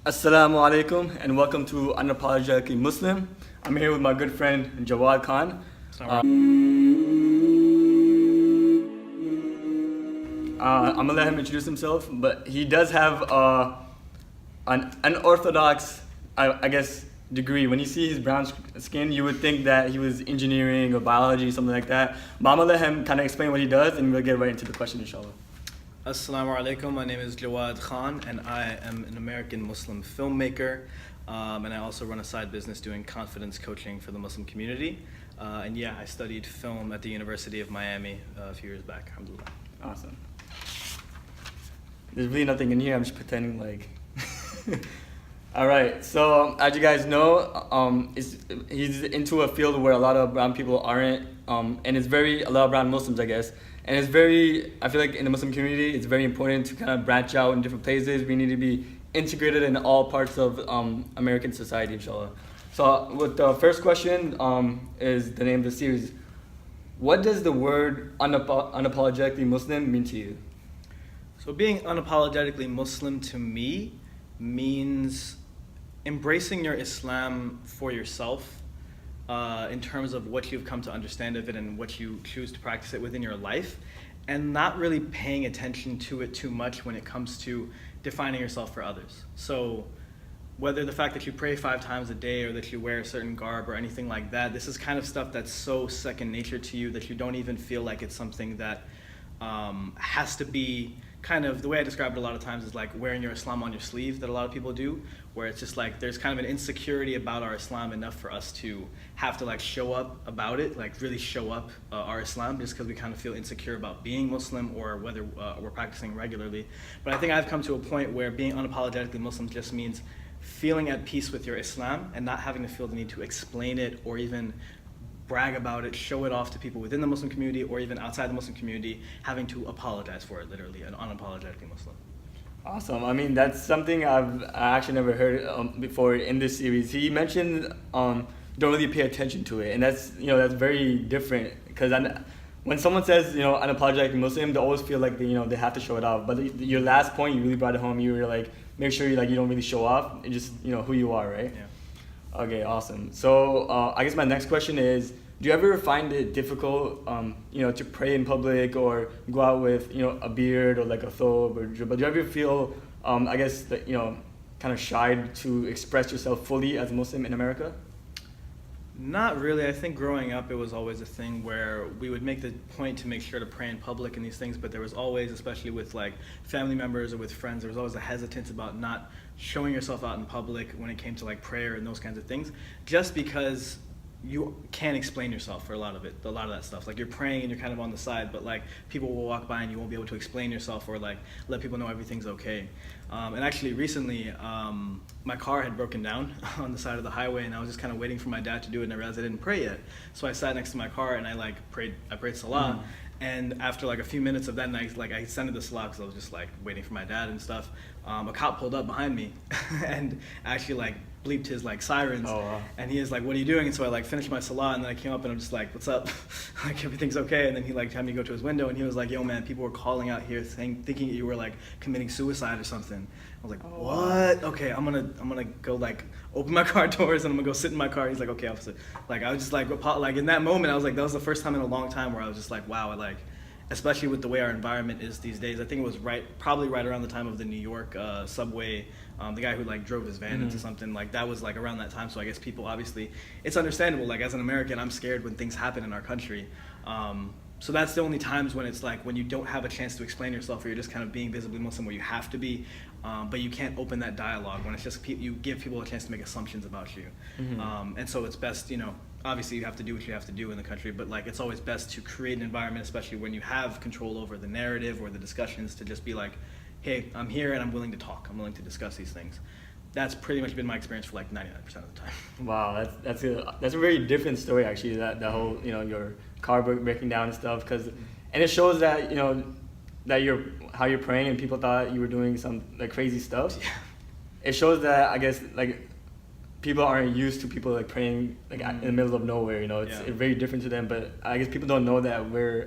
Assalamu alaikum and welcome to Unapologetically Muslim. I'm here with my good friend Jawad Khan. I'm gonna let him introduce himself, but he does have an unorthodox, I guess, degree. When you see his brown skin, you would think that he was engineering or biology, something like that. But I'm gonna let him kind of explain what he does, and we'll get right into the question, inshallah. Assalamu alaikum, my name is Jawad Khan and I am an American Muslim filmmaker, and I also run a side business doing confidence coaching for the Muslim community. And yeah, I studied film at the University of Miami a few years back, alhamdulillah. Awesome. There's really nothing in here, I'm just pretending like... Alright, so as you guys know, he's into a field where a lot of brown people aren't, and it's a lot of brown Muslims, I guess. And I feel like in the Muslim community, it's very important to kind of branch out in different places. We need to be integrated in all parts of American society, inshallah. So with the first question is the name of the series. What does the word unapologetically Muslim mean to you? So being unapologetically Muslim to me means embracing your Islam for yourself, in terms of what you've come to understand of it and what you choose to practice it within your life, and not really paying attention to it too much when it comes to defining yourself for others. So whether the fact that you pray 5 times a day or that you wear a certain garb or anything like that, this is kind of stuff that's so second nature to you that you don't even feel like it's something that has to be kind of, the way I describe it a lot of times is like wearing your Islam on your sleeve that a lot of people do, where it's just like there's kind of an insecurity about our Islam enough for us to have to like show up about it, like really show up our Islam, just because we kind of feel insecure about being Muslim or whether we're practicing regularly. But I think I've come to a point where being unapologetically Muslim just means feeling at peace with your Islam and not having to feel the need to explain it or even brag about it, show it off to people within the Muslim community or even outside the Muslim community, having to apologize for it, literally, an unapologetically Muslim. Awesome. I mean, that's something I actually never heard before in this series. He mentioned don't really pay attention to it, and that's very different, because when someone says unapologetically Muslim, they always feel like they have to show it off. But your last point, you really brought it home. You were like, make sure you don't really show off. It's just who you are, right? Yeah. Okay, awesome. So I guess my next question is, do you ever find it difficult, to pray in public or go out with, a beard or like a thobe or jubba? Do you ever feel, I guess, that, kind of shy to express yourself fully as a Muslim in America? Not really. I think growing up, it was always a thing where we would make the point to make sure to pray in public and these things, but there was always, especially with like family members or with friends, there was always a hesitance about not showing yourself out in public when it came to like prayer and those kinds of things, just because you can't explain yourself for a lot of that stuff. Like, you're praying and you're kind of on the side, but like people will walk by and you won't be able to explain yourself or like let people know everything's okay. And actually recently, my car had broken down on the side of the highway, and I was just kind of waiting for my dad to do it, and I realized I didn't pray yet. So I sat next to my car and I prayed Salah. And after like a few minutes of that night, like I extended the salah because I was just like waiting for my dad and stuff. A cop pulled up behind me and actually like bleeped his like sirens. Oh, wow. And he is like, "What are you doing?" And so I like finished my salah, and then I came up and I'm just like, "What's up?" Like, everything's okay. And then he like had me go to his window, and he was like, "Yo man, people were calling out here thinking you were like committing suicide or something." I was like, Oh, "What?" Wow. Okay, I'm gonna go like open my car doors and I'm gonna go sit in my car. He's like, "Okay, officer." Like, I was just like in that moment, I was like, that was the first time in a long time where I was just like, wow, especially with the way our environment is these days. I think it was probably right around the time of the New York subway, the guy who like drove his van into something, like that was like around that time. So I guess people, obviously, it's understandable. Like, as an American, I'm scared when things happen in our country. So that's the only times when it's like when you don't have a chance to explain yourself, or you're just kind of being visibly Muslim where you have to be, but you can't open that dialogue when it's just you give people a chance to make assumptions about you. And so it's best, obviously you have to do what you have to do in the country, but like it's always best to create an environment, especially when you have control over the narrative or the discussions, to just be like, hey, I'm here and I'm willing to talk. I'm willing to discuss these things. That's pretty much been my experience for like 99% of the time. Wow, that's a very different story, actually, that whole, your car breaking down and stuff, and it shows that, that how you're praying and people thought you were doing some like crazy stuff. Yeah. It shows that, I guess, like, people aren't used to people like praying like in the middle of nowhere. It's very different to them. But I guess people don't know that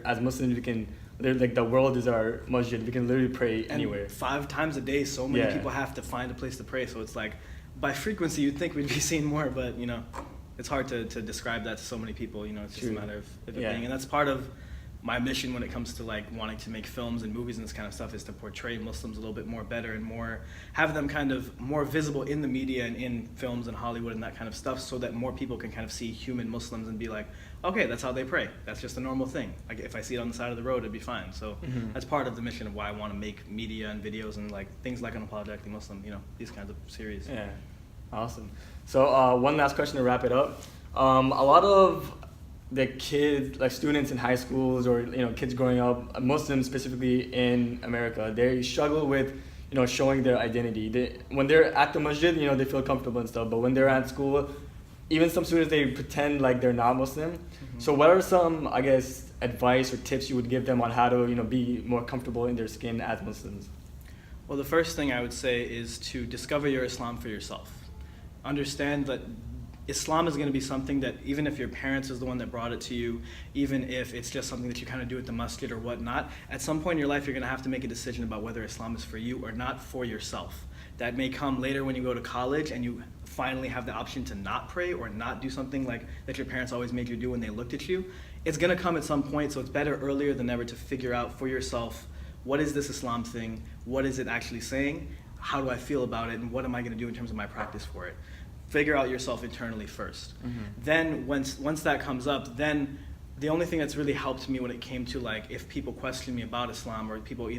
as Muslims, we can like the world is our masjid. We can literally pray And anywhere. 5 times a day, so many Yeah. people have to find a place to pray. So it's like, by frequency, you'd think we'd be seeing more, but it's hard to describe that to so many people. It's just True. a matter of it Yeah. being, and that's part of my mission when it comes to like wanting to make films and movies and this kind of stuff, is to portray Muslims a little bit more better and more, have them kind of more visible in the media and in films and Hollywood and that kind of stuff, so that more people can kind of see human Muslims and be like, okay, that's how they pray. That's just a normal thing. Like if I see it on the side of the road, it'd be fine. So that's part of the mission of why I want to make media and videos and like things like Unapologetically Muslim, these kinds of series. Yeah, awesome. So one last question to wrap it up. A lot of the kids, like students in high schools or kids growing up, Muslims specifically in America, they struggle with showing their identity. When they're at the masjid, they feel comfortable and stuff. But when they're at school, even some students, they pretend like they're not Muslim. So what are some, I guess, advice or tips you would give them on how to be more comfortable in their skin as Muslims? Well, the first thing I would say is to discover your Islam for yourself. Understand that Islam is going to be something that even if your parents is the one that brought it to you, even if it's just something that you kind of do at the masjid or whatnot, at some point in your life you're going to have to make a decision about whether Islam is for you or not for yourself. That may come later when you go to college and you finally have the option to not pray or not do something like that your parents always made you do when they looked at you. It's going to come at some point, so it's better earlier than ever to figure out for yourself, what is this Islam thing? What is it actually saying? How do I feel about it? And what am I going to do in terms of my practice for it? Figure out yourself internally first. Then once that comes up, then the only thing that's really helped me when it came to like if people question me about Islam or people,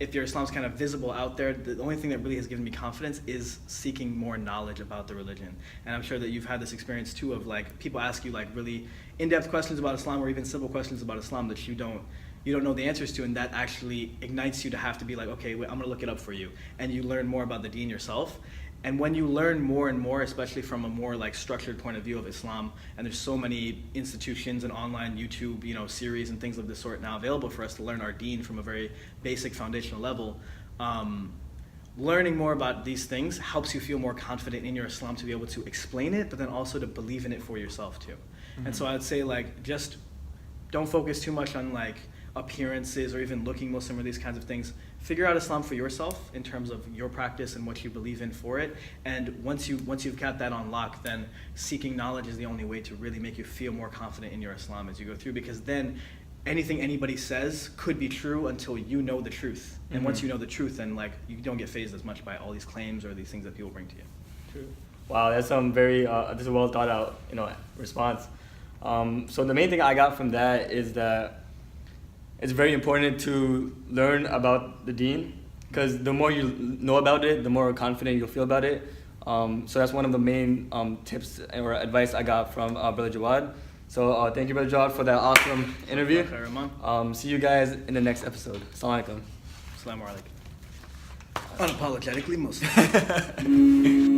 if your Islam's kind of visible out there, the only thing that really has given me confidence is seeking more knowledge about the religion. And I'm sure that you've had this experience too of like people ask you like really in-depth questions about Islam or even simple questions about Islam that you don't know the answers to, and that actually ignites you to have to be like, okay, wait, I'm gonna look it up for you. And you learn more about the deen yourself. And when you learn more and more, especially from a more like structured point of view of Islam, and there's so many institutions and online YouTube, series and things of this sort now available for us to learn our deen from a very basic foundational level, learning more about these things helps you feel more confident in your Islam to be able to explain it, but then also to believe in it for yourself too. And so I would say like, just don't focus too much on like appearances or even looking Muslim or these kinds of things. Figure out Islam for yourself in terms of your practice and what you believe in for it. And once you've got that on lock, then seeking knowledge is the only way to really make you feel more confident in your Islam as you go through, because then anything anybody says could be true until you know the truth. And once you know the truth, then like you don't get fazed as much by all these claims or these things that people bring to you. True. Wow, that's some very this is a well thought out response. So the main thing I got from that is that it's very important to learn about the deen, because the more you know about it, the more confident you'll feel about it. So that's one of the main tips or advice I got from Brother Jawad. So thank you, Brother Jawad, for that awesome interview. Okay, Rahman. See you guys in the next episode. Assalamu alaikum. Assalamu alaikum. Unapologetically Muslim.